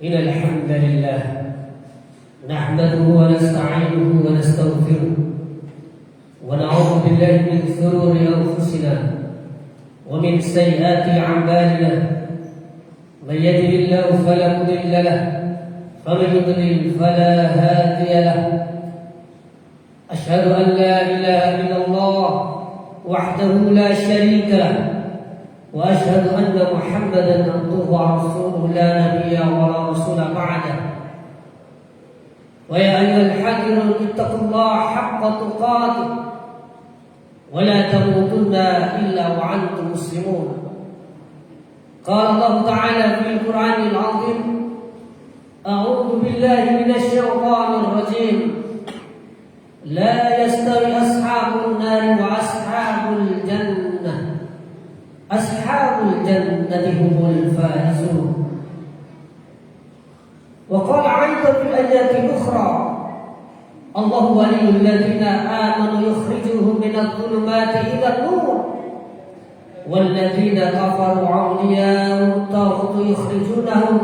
إن الحمد لله نحمده ونستعينه ونستغفره ونعوذ بالله من شرور أنفسنا ومن سيئات أعمالنا من يهده الله فلا مضل له ومن يضلل فلا هادي له أشهد أن لا إله إلا الله وحده لا شريك له وأشهد أن محمدا عبده ورسوله لا نبي ولا رسول بعده ويا أيها الحاضرون اتقوا الله حق تقاته ولا تموتن إلا وأنتم مسلمون. قال الله تعالى في القرآن العظيم أعوذ بالله من الشيطان الرجيم لا يستوي أصحاب النار وأصحاب الجنة أصحاب الجنة هم الفائزون. وقال أيضا في الآيات الأخرى الله ولي الذين آمنوا يخرجهم من الظلمات إلى النور والذين كفروا أولياءهم الطاغوت يخرجونهم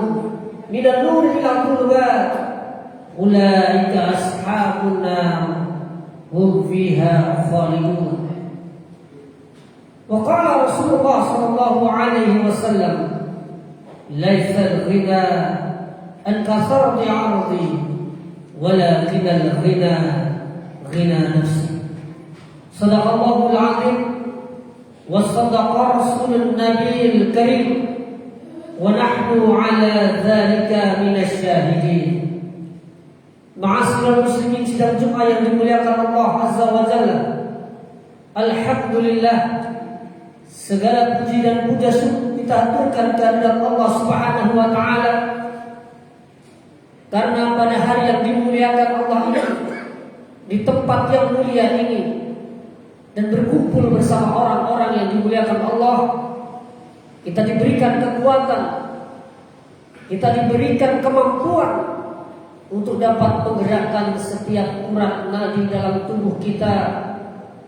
من النور إلى الظلمات أولئك أصحاب النار هم فيها خالدون. وقال رسول الله صلى الله عليه وسلم ليس الغنى عن كثرة عرضي ولكن الغنى غنى نفسي. صدق الله العظيم وصدق رسول النبي الكريم ونحن على ذلك من الشاهدين. Ma'asyiral muslimin sidang Jumat yang dimuliakan Allah Azza wa Jalla. Alhamdulillah, segala puji dan puja kita aturkan kehadirat Allah Subhanahu wa taala. Karena pada hari yang dimuliakan Allah ini, di tempat yang mulia ini, dan berkumpul bersama orang-orang yang dimuliakan Allah, kita diberikan kekuatan, kita diberikan kemampuan untuk dapat menggerakkan setiap urat nadi dalam tubuh kita,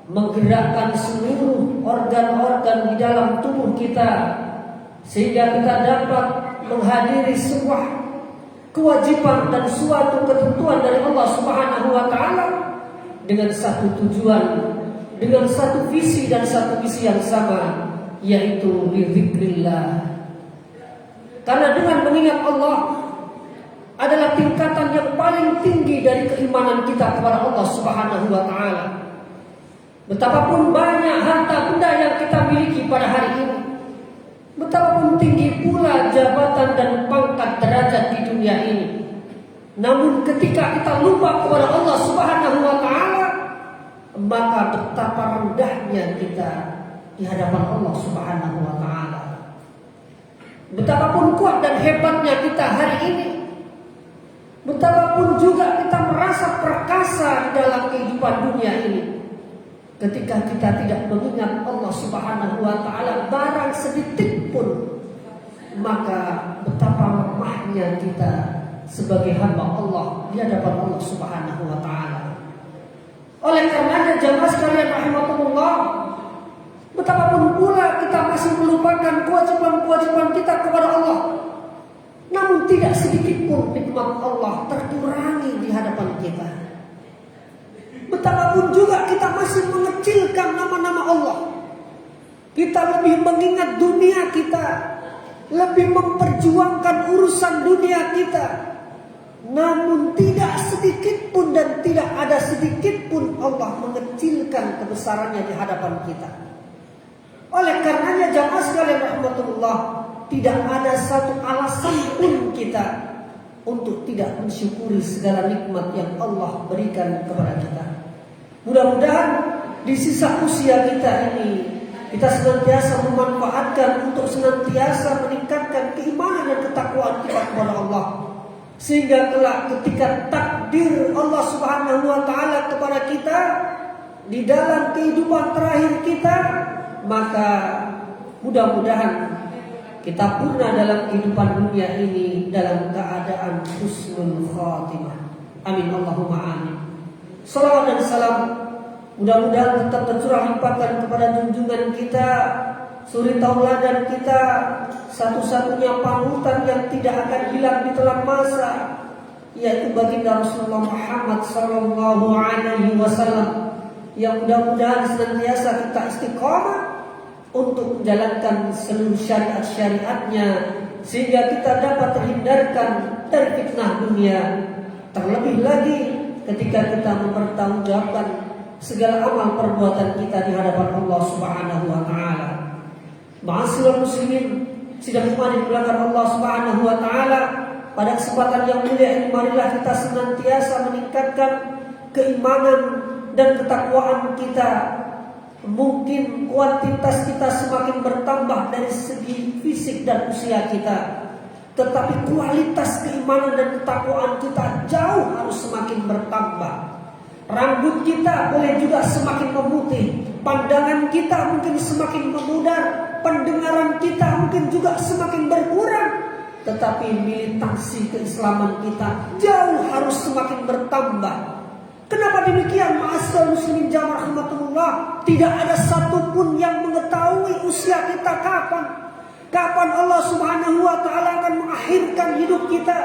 menggerakkan seluruh organ-organ di dalam tubuh kita, sehingga kita dapat menghadiri sebuah kewajiban dan suatu ketentuan dari Allah Subhanahu wa taala dengan satu tujuan, dengan satu visi dan satu misi yang sama, yaitu lidzikrillah. Karena dengan mengingat Allah adalah tingkatan yang paling tinggi dari keimanan kita kepada Allah Subhanahu wa taala. Betapapun banyak harta benda yang kita miliki pada hari ini, betapapun tinggi pula jabatan dan pangkat derajat di dunia ini, namun ketika kita lupa kepada Allah Subhanahu wa taala, maka betapa rendahnya kita di hadapan Allah Subhanahu wa taala. Betapapun kuat dan hebatnya kita hari ini, betapapun juga kita merasa perkasa di dalam kehidupan dunia ini, ketika kita tidak mengingat Allah Subhanahu wa taala barang sedikit pun, maka betapa lemahnya kita sebagai hamba Allah di hadapan Allah Subhanahu wa taala. Oleh karenanya jamaah sekalian rahimakumullah, betapapun pula kita masih melupakan kewajiban-kewajiban kita kepada Allah, namun tidak sedikit pun nikmat Allah terkurangi di hadapan kita. Betapapun juga kita masih mengecilkan nama-nama Allah, kita lebih mengingat dunia kita, lebih memperjuangkan urusan dunia kita, namun tidak sedikit pun dan tidak ada sedikit pun Allah mengecilkan kebesarannya di hadapan kita. Oleh karenanya jamaah sekalian rahmatullah, tidak ada satu alasan pun kita untuk tidak mensyukuri segala nikmat yang Allah berikan kepada kita. Mudah-mudahan di sisa usia kita ini kita senantiasa memanfaatkan untuk senantiasa meningkatkan keimanan dan ketakwaan kita kepada Allah, sehingga kelak ketika takdir Allah Subhanahu wa taala kepada kita di dalam kehidupan terakhir kita, maka mudah-mudahan kita purna dalam kehidupan dunia ini dalam keadaan husnul khatimah. Amin Allahumma amin. Salawat dan salam mudah-mudahan tetap tercurah limpahkan kepada junjungan kita, suri tauladan kita, satu-satunya panutan yang tidak akan hilang di telan masa, yaitu baginda Rasulullah Muhammad sallallahu alaihi wasallam, yang mudah-mudahan senantiasa kita istiqamah untuk menjalankan seluruh syariat-syariatnya, sehingga kita dapat terhindarkan dari fitnah dunia. Terlebih lagi ketika kita mempertanggungjawabkan segala amal perbuatan kita di hadapan Allah Subhanahu wa taala. Ma'asyiral muslimin, sidang umat yang dimuliakan Allah Subhanahu wa taala, pada kesempatan yang mulia ini marilah kita senantiasa meningkatkan keimanan dan ketakwaan kita. Mungkin kuantitas kita semakin bertambah dari segi fisik dan usia kita, tetapi kualitas keimanan dan ketakwaan kita jauh harus semakin bertambah. Rambut kita boleh juga semakin memutih, pandangan kita mungkin semakin memudar, pendengaran kita mungkin juga semakin berkurang, tetapi militansi keislaman kita jauh harus semakin bertambah. Kenapa demikian? Ma'asyiral muslimin jamaah rahmatullah, tidak ada satupun yang mengetahui usia kita kapan Allah Subhanahu wa taala akan mengakhirkan hidup kita.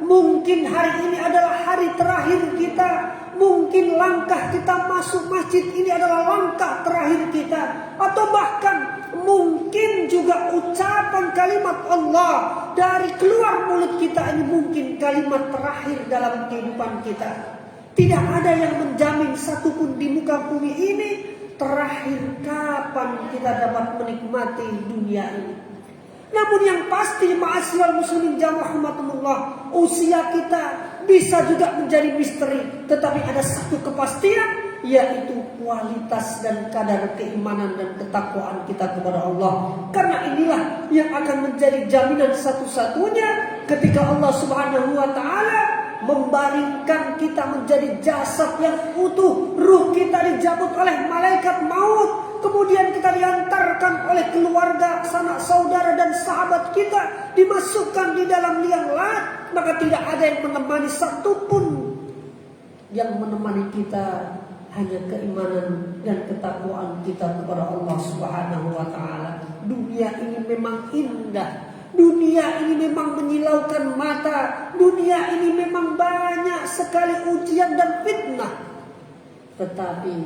Mungkin hari ini adalah hari terakhir kita. Mungkin langkah kita masuk masjid ini adalah langkah terakhir kita, atau bahkan mungkin juga ucapan kalimat Allah dari keluar mulut kita ini mungkin kalimat terakhir dalam kehidupan kita. Tidak ada yang menjamin satupun di muka bumi ini terakhir kapan kita dapat menikmati dunia ini. Namun yang pasti ma'asyiral muslimin jamaah rahmatullah, usia kita bisa juga menjadi misteri, tetapi ada satu kepastian, yaitu kualitas dan kadar keimanan dan ketakwaan kita kepada Allah. Karena inilah yang akan menjadi jaminan satu-satunya ketika Allah Subhanahu wa taala membaringkan kita menjadi jasad yang utuh, ruh kita dijabut oleh malaikat maut, kemudian kita diantarkan oleh keluarga, sanak saudara dan sahabat kita, dimasukkan di dalam liang lahat, maka tidak ada yang menemani satupun. Yang menemani kita hanya keimanan dan ketakwaan kita kepada Allah Subhanahu wa taala. Dunia ini memang indah, dunia ini memang menyilaukan mata, dunia ini memang banyak sekali ujian dan fitnah. Tetapi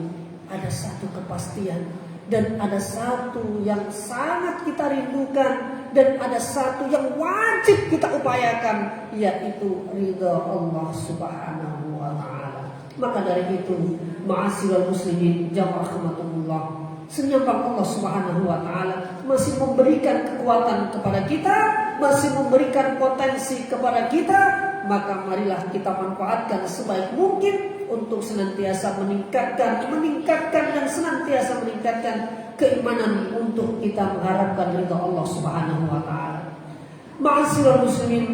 ada satu kepastian, dan ada satu yang sangat kita rindukan, dan ada satu yang wajib kita upayakan, yaitu ridha Allah Subhanahu wa taala. Maka dari itu, ma'asyiral muslimin jamaah rahmatullah, senyambang Allah Subhanahu wa taala masih memberikan kekuatan kepada kita, masih memberikan potensi kepada kita, maka marilah kita manfaatkan sebaik mungkin untuk senantiasa meningkatkan dan senantiasa meningkatkan keimanan untuk kita mengharapkan ridha Allah Subhanahu wa taala. Ma'asyiral muslimin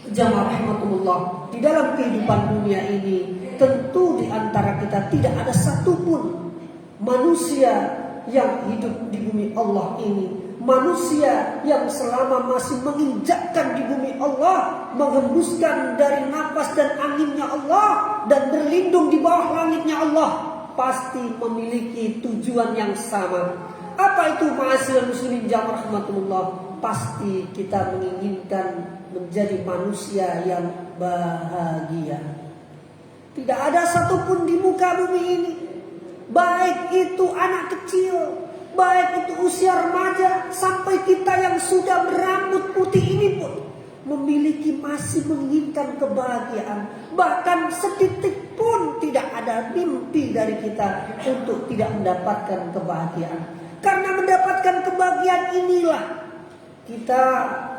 jamaah rahmatullah, di dalam kehidupan dunia ini tentu di antara kita tidak ada satupun manusia yang hidup di bumi Allah ini, manusia yang selama masih menginjakkan di bumi Allah, menghembuskan dari nafas dan anginnya Allah, dan berlindung di bawah langitnya Allah, pasti memiliki tujuan yang sama. Apa itu ma'asyiral muslimin jamaah rahmatullah? Pasti kita menginginkan menjadi manusia yang bahagia. Tidak ada satupun di muka bumi ini, baik itu anak kecil, baik itu usia remaja, sampai kita yang sudah berambut putih ini pun masih menginginkan kebahagiaan. Bahkan setitik pun tidak ada mimpi dari kita untuk tidak mendapatkan kebahagiaan. Karena mendapatkan kebahagiaan inilah kita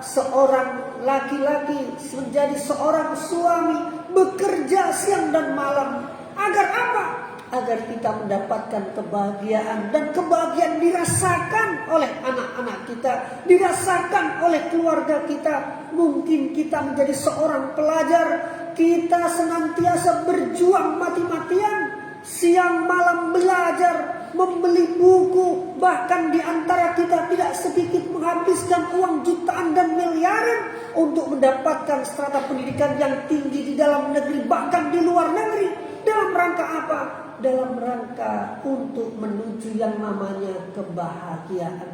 seorang laki-laki menjadi seorang suami, bekerja siang dan malam. Agar apa? Agar kita mendapatkan kebahagiaan, dan kebahagiaan dirasakan oleh anak-anak kita, dirasakan oleh keluarga kita. Mungkin kita menjadi seorang pelajar, kita senantiasa berjuang mati-matian, siang malam belajar, membeli buku, bahkan di antara kita tidak sedikit menghabiskan uang jutaan dan miliaran untuk mendapatkan strata pendidikan yang tinggi di dalam negeri, bahkan di luar negeri. Dalam rangka apa? Dalam rangka untuk menuju yang namanya kebahagiaan.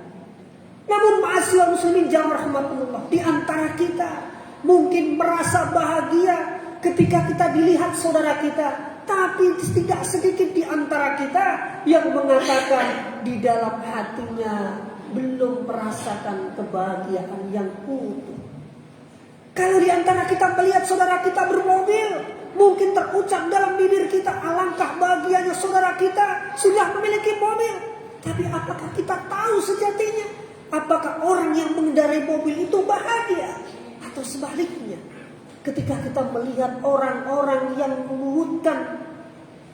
Namun ma'asyiral muslimin jamaah rahmatullah, di antara kita mungkin merasa bahagia ketika kita dilihat saudara kita, tapi tidak sedikit di antara kita yang mengatakan di dalam hatinya belum merasakan kebahagiaan yang utuh. Kalau di antara kita melihat saudara kita bermobil, mungkin terucap dalam bibir kita, alangkah bahagianya saudara kita sudah memiliki mobil. Tapi apakah kita tahu sejatinya? Apakah orang yang mengendarai mobil itu bahagia? Atau sebaliknya? Ketika kita melihat orang-orang yang mengurutkan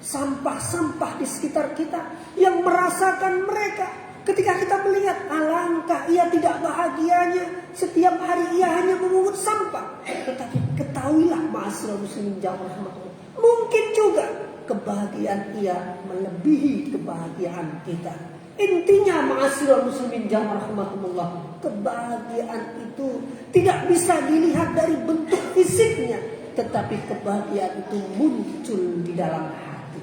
sampah-sampah di sekitar kita, yang merasakan mereka, ketika kita melihat alangkah ia tidak bahagianya, setiap hari ia hanya memungut sampah. Tetapi ketahuilah ma'asyiral muslimin jamaah rahmatullah, mungkin juga kebahagiaan ia melebihi kebahagiaan kita. Intinya ma'asyiral muslimin jamaah rahmatullah, kebahagiaan itu tidak bisa dilihat dari bentuk fisiknya, tetapi kebahagiaan itu muncul di dalam hati.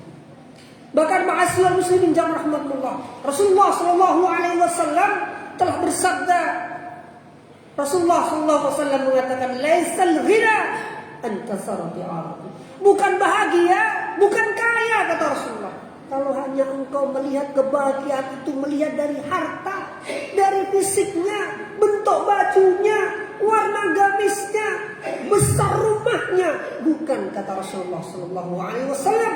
Bahkan ma'asyiral muslimin jamaah rahmatullah, Rasulullah sallallahu alaihi wasallam telah bersabda, Rasulullah sallallahu alaihi wasallam mengatakan, laisal ghina an kasarati ardi. Bukan bahagia, bukan kaya, kata Rasulullah, kalau hanya engkau melihat kebahagiaan itu melihat dari harta, dari fisiknya, bentuk bajunya, warna gamisnya, besar rumahnya. Bukan, kata Rasulullah sallallahu alaihi wasallam,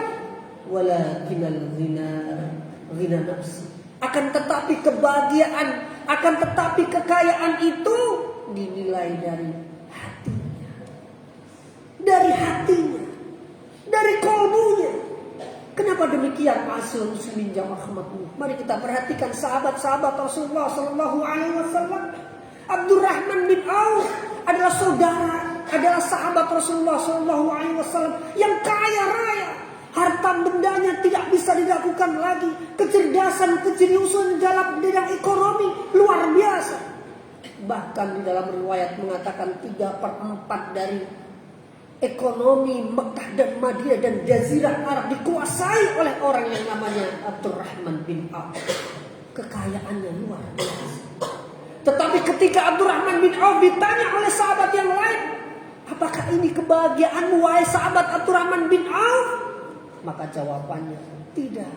walakinal ghina nafsi. Akan tetapi kebahagiaan, akan tetapi kekayaan itu dinilai dari hatinya. Dari hatinya, dari kalbunya. Kenapa demikian ma'asyiral muslimin jamaah rahmatullah? Mari kita perhatikan sahabat-sahabat Rasulullah sallallahu alaihi wasallam. Abdurrahman bin Auf adalah saudara, adalah sahabat Rasulullah sallallahu alaihi wasallam yang kaya raya. Harta bendanya tidak bisa dilakukan lagi. Kecerdasan, kejeniusan dalam bidang ekonomi luar biasa. Bahkan di dalam riwayat mengatakan 3/4 dari ekonomi Mekah dan Madinah dan Jazirah Arab dikuasai oleh orang yang namanya Abdurrahman bin Auf. Kekayaannya luar biasa. Tetapi ketika Abdurrahman bin Auf ditanya oleh sahabat yang lain, apakah ini kebahagiaanmu wahai sahabat Abdurrahman bin Auf? Maka jawabannya, tidak.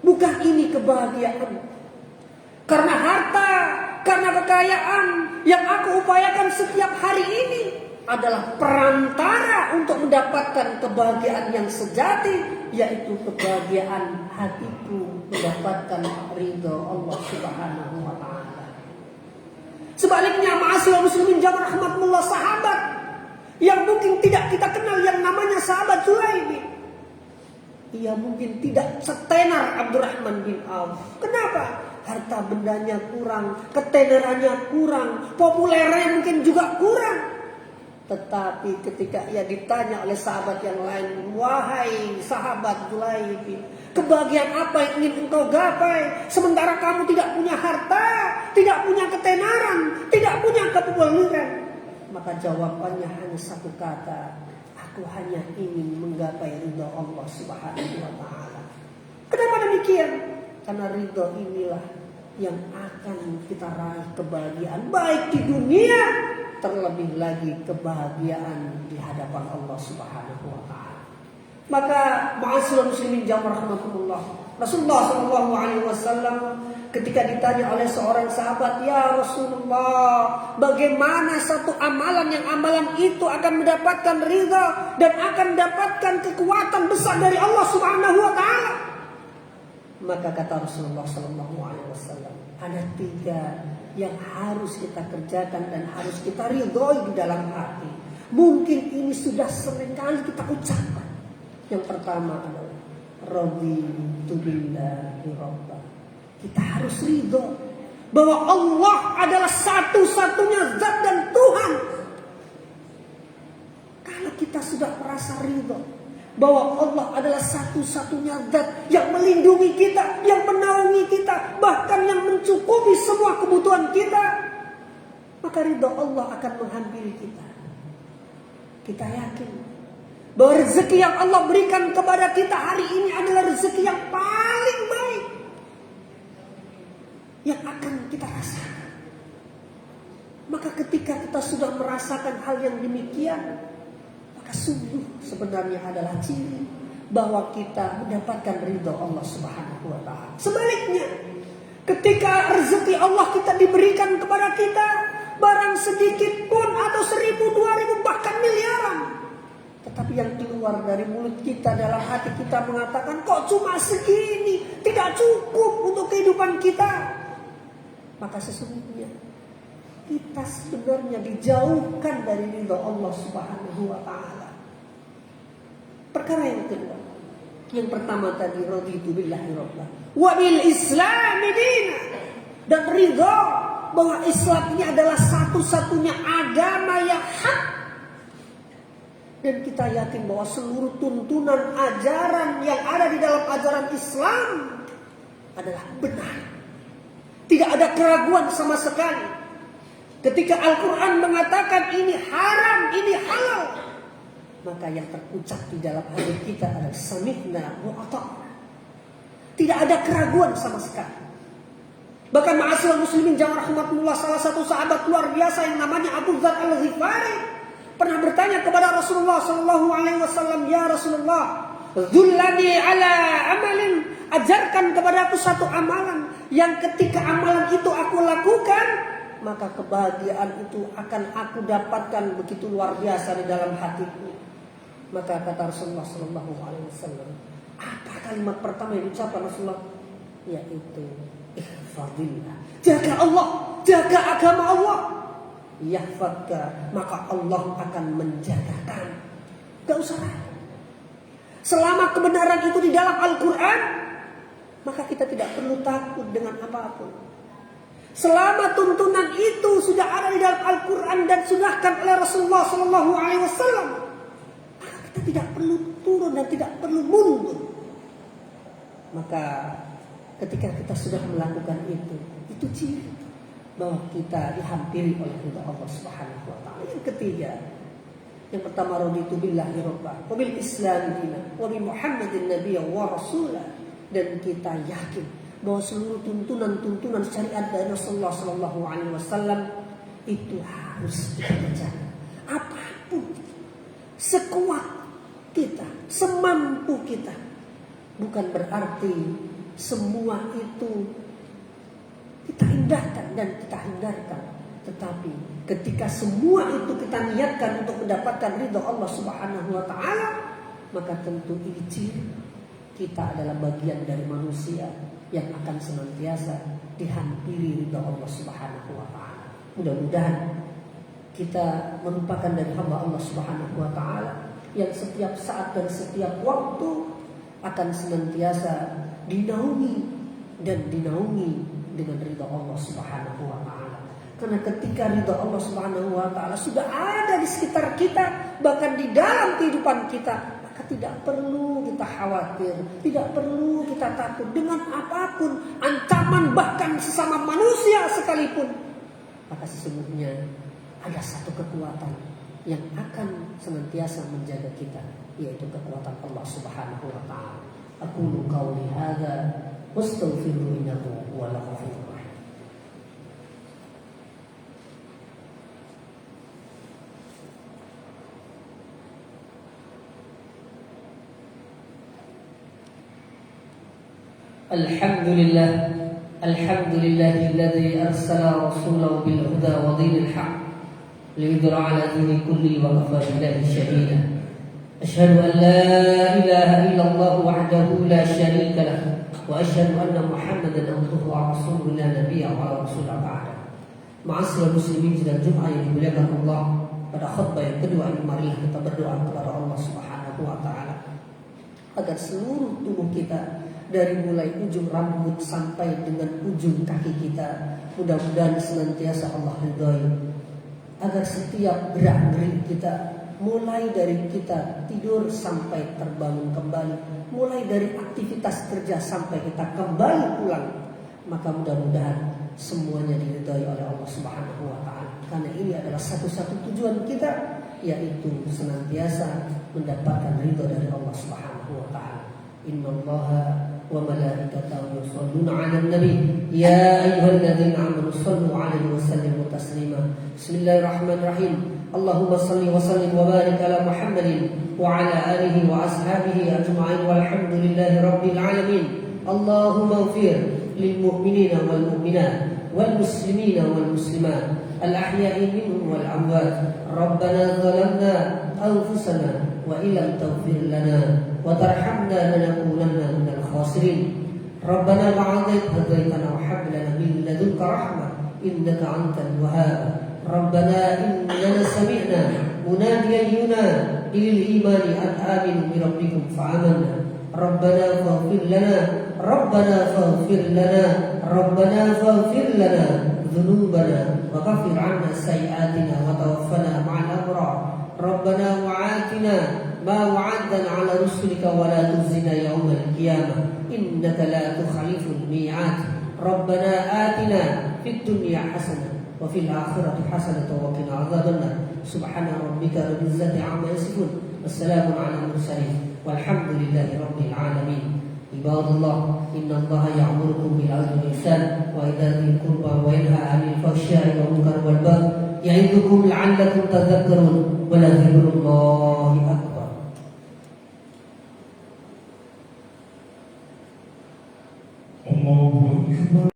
Bukan ini kebahagiaan. Karena harta, karena kekayaan yang aku upayakan setiap hari ini adalah perantara untuk mendapatkan kebahagiaan yang sejati, yaitu kebahagiaan hatiku mendapatkan ridho Allah Subhanahu wa ta'ala. Sebaliknya ma'asyiral muslimin jamaah rahmatullah, sahabat yang mungkin tidak kita kenal yang namanya sahabat Julaibib, ia mungkin tidak setenar Abdurrahman bin Auf. Kenapa? Harta bendanya kurang, ketenarannya kurang, populernya mungkin juga kurang. Tetapi ketika ia ditanya oleh sahabat yang lain, wahai sahabat Julaibib, kebahagiaan apa yang ingin engkau gapai sementara kamu tidak punya harta, tidak punya ketenaran, tidak punya kepopuleran? Maka jawabannya hanya satu kata, aku hanya ingin menggapai ridho Allah Subhanahu wa ta'ala. Kenapa demikian? Karena ridho inilah yang akan kita raih kebahagiaan baik di dunia, terlebih lagi kebahagiaan di hadapan Allah Subhanahu wa ta'ala. Maka ma'asyiral muslimin jamaah rahmatullah, Rasulullah sallallahu alaihi wasallam ketika ditanya oleh seorang sahabat, ya Rasulullah, bagaimana satu amalan yang amalan itu akan mendapatkan ridha dan akan mendapatkan kekuatan besar dari Allah Subhanahu wa ta'ala? Maka kata Rasulullah sallallahu alaihi wasallam, ada 3 yang harus kita kerjakan dan harus kita ridhoi di dalam hati. Mungkin ini sudah seringkali kita ucapkan. Yang pertama adalah raditu billahi rabba. Kita harus ridho bahwa Allah adalah satu-satunya zat dan Tuhan. Kalau kita sudah merasa ridho bahwa Allah adalah satu-satunya zat yang melindungi kita, yang menaungi kita, bahkan yang mencukupi semua kebutuhan kita, maka ridho Allah akan menghampiri kita. Kita yakin bahwa rezeki yang Allah berikan kepada kita hari ini adalah rezeki yang paling baik yang akan kita rasakan. Maka ketika kita sudah merasakan hal yang demikian, maka sungguh sebenarnya adalah ciri bahwa kita mendapatkan ridho Allah Subhanahu wa taala. Sebaliknya, ketika rezeki Allah kita diberikan kepada kita, barang sedikit pun atau 1.000, 2.000, bahkan miliaran, tetapi yang keluar dari mulut kita, dalam hati kita mengatakan, kok cuma segini, tidak cukup untuk kehidupan kita, maka sesungguhnya kita sebenarnya dijauhkan dari ridho Allah Subhanahu wa taala. Perkara yang kedua, yang pertama tadi raditu billahi rabba wa bil islami dina, dan ridho bahwa Islam ini adalah satu-satunya agama yang hak. Dan kita yakin bahwa seluruh tuntunan ajaran yang ada di dalam ajaran Islam adalah benar. Tidak ada keraguan sama sekali. Ketika Al-Quran mengatakan ini haram, ini halal, maka yang terucap di dalam hati kita adalah sami'na wa ata'na. Tidak ada keraguan sama sekali. Bahkan ma'asyiral muslimin jamaah rahmatullah, salah satu sahabat luar biasa yang namanya Abu Dzar Al-Ghifari pernah bertanya kepada Rasulullah sallallahu alaihi wasallam, "Ya Rasulullah, dzullani ala amalin, ajarkan kepadaku satu amalan yang ketika amalan itu aku lakukan, maka kebahagiaan itu akan aku dapatkan begitu luar biasa di dalam hatiku." Maka kata Rasulullah sallallahu alaihi wasallam, apa kalimat pertama yang diucapkan Rasulullah? Yaitu ihfadillah. Jaga Allah, jaga agama Allah. Yahfadka, maka Allah akan menjagakan. Gak usah ragu. Selama kebenaran itu di dalam Al-Quran, maka kita tidak perlu takut dengan apapun. Selama tuntunan itu sudah ada di dalam Al-Quran dan sunahkan oleh Rasulullah SAW, maka kita tidak perlu turun dan tidak perlu mundur. Maka ketika kita sudah melakukan itu ciri bahwa kita dihampiri oleh ridha Allah Subhanahu wa taala. Yang ketiga, yang pertama raditu billahi rabba wa bil islam dinan wa bi Muhammadin nabiyyan wa rasulah, dan kita yakin bahwa seluruh tuntunan syariat dari Rasulullah sallallahu alaihi wasallam itu harus kita jaga. Apapun, sekuat kita, semampu kita, bukan berarti semua itu kita indahkan dan kita hindarkan. Tetapi ketika semua itu kita niatkan untuk mendapatkan ridha Allah Subhanahu wa taala, maka tentu ini ciri kita adalah bagian dari manusia yang akan senantiasa dihampiri ridha Allah Subhanahu wa taala. Mudah-mudahan kita merupakan dari hamba Allah Subhanahu wa taala yang setiap saat dan setiap waktu akan senantiasa dinaungi dan dinaungi dengan ridha Allah Subhanahu wa taala. Karena ketika ridha Allah Subhanahu wa taala sudah ada di sekitar kita, bahkan di dalam kehidupan kita, maka tidak perlu kita khawatir, tidak perlu kita takut dengan apapun, ancaman bahkan sesama manusia sekalipun. Maka sesungguhnya ada satu kekuatan yang akan senantiasa menjaga kita, yaitu kekuatan Allah Subhanahu wa taala. Aqulu qauli hadza wastaghfiru innahu huwal ghafurur rahim. Alhamdulillahilladzi arsala rasulahu bil huda wa dinil haqq liyudhhira 'ala dini kulli wa kafa billahi shahida. Asyhadu an la ilaha illallah wahdahu la syarika lahu wa asyhadu anna Muhammadan abduhu wa rasuluhu la nabiyya wa rasula ba'da. Ma'asyiral muslimin dan Jumat yang dimuliakan Allah, pada khutbah yang kedua ini marilah kita berdoa kepada Allah Subhanahu wa taala agar seluruh tubuh kita dari mulai ujung rambut sampai dengan ujung kaki kita mudah-mudahan senantiasa Allah ridhoi, agar setiap gerak-gerik kita mulai dari kita tidur sampai terbangun kembali, mulai dari aktivitas kerja sampai kita kembali pulang, maka mudah-mudahan semuanya diridhai oleh Allah Subhanahu wa taala. Karena ini adalah satu-satu tujuan kita, yaitu senantiasa mendapatkan ridha dari Allah Subhanahu wa taala. Innallaha wa malaikatahu yusholluna 'alan nabi ya ayyuhalladzina amanu shallu 'alaihi wa sallimu taslima. Bismillahirrahmanirrahim. Allahumma shalli wa sallim wa barik ala Muhammadin wa ala alihi wa ashabihi ajma'in walhamdulillahi rabbil alamin. Allahumma ighfir للمؤمنين والمؤمنات والمسلمين والمسلمات الأحياء منهم والأموات. ربنا ظلمنا أنفسنا وإن لم تغفر لنا وترحمنا لنكونن من الخاسرين. ربنا بعد إذ هديتنا وهب لنا من لدنك رحمة إنك أنت الوهاب. ربنا إننا سمعنا مناديا ينادي للإيمان أن آمنوا بربكم فآمنا. ربنا فاغفر لنا ربنا فاغفر لنا ربنا فاغفر لنا ذنوبنا وكفر عنا سيئاتنا وتوفنا مع الأبرار. ربنا وآتنا ما وعدتنا على رسلك ولا تخزنا يوم القيامة إنك لا تخلف الميعاد. ربنا آتنا في الدنيا حسنة وفي الآخرة حسنة وقنا عذاب النار. سبحان ربك رب العزة عما يصفون والسلام على المرسلين والحمد لله رب العالمين. عباد الله إن الله يأمركم بالعدل والإحسان وإيتاء ذي القربى وينهى عن الفحشاء والمنكر والبغي يعظكم لعلكم تذكرون ولذكر الله أكبر. الله أكبر.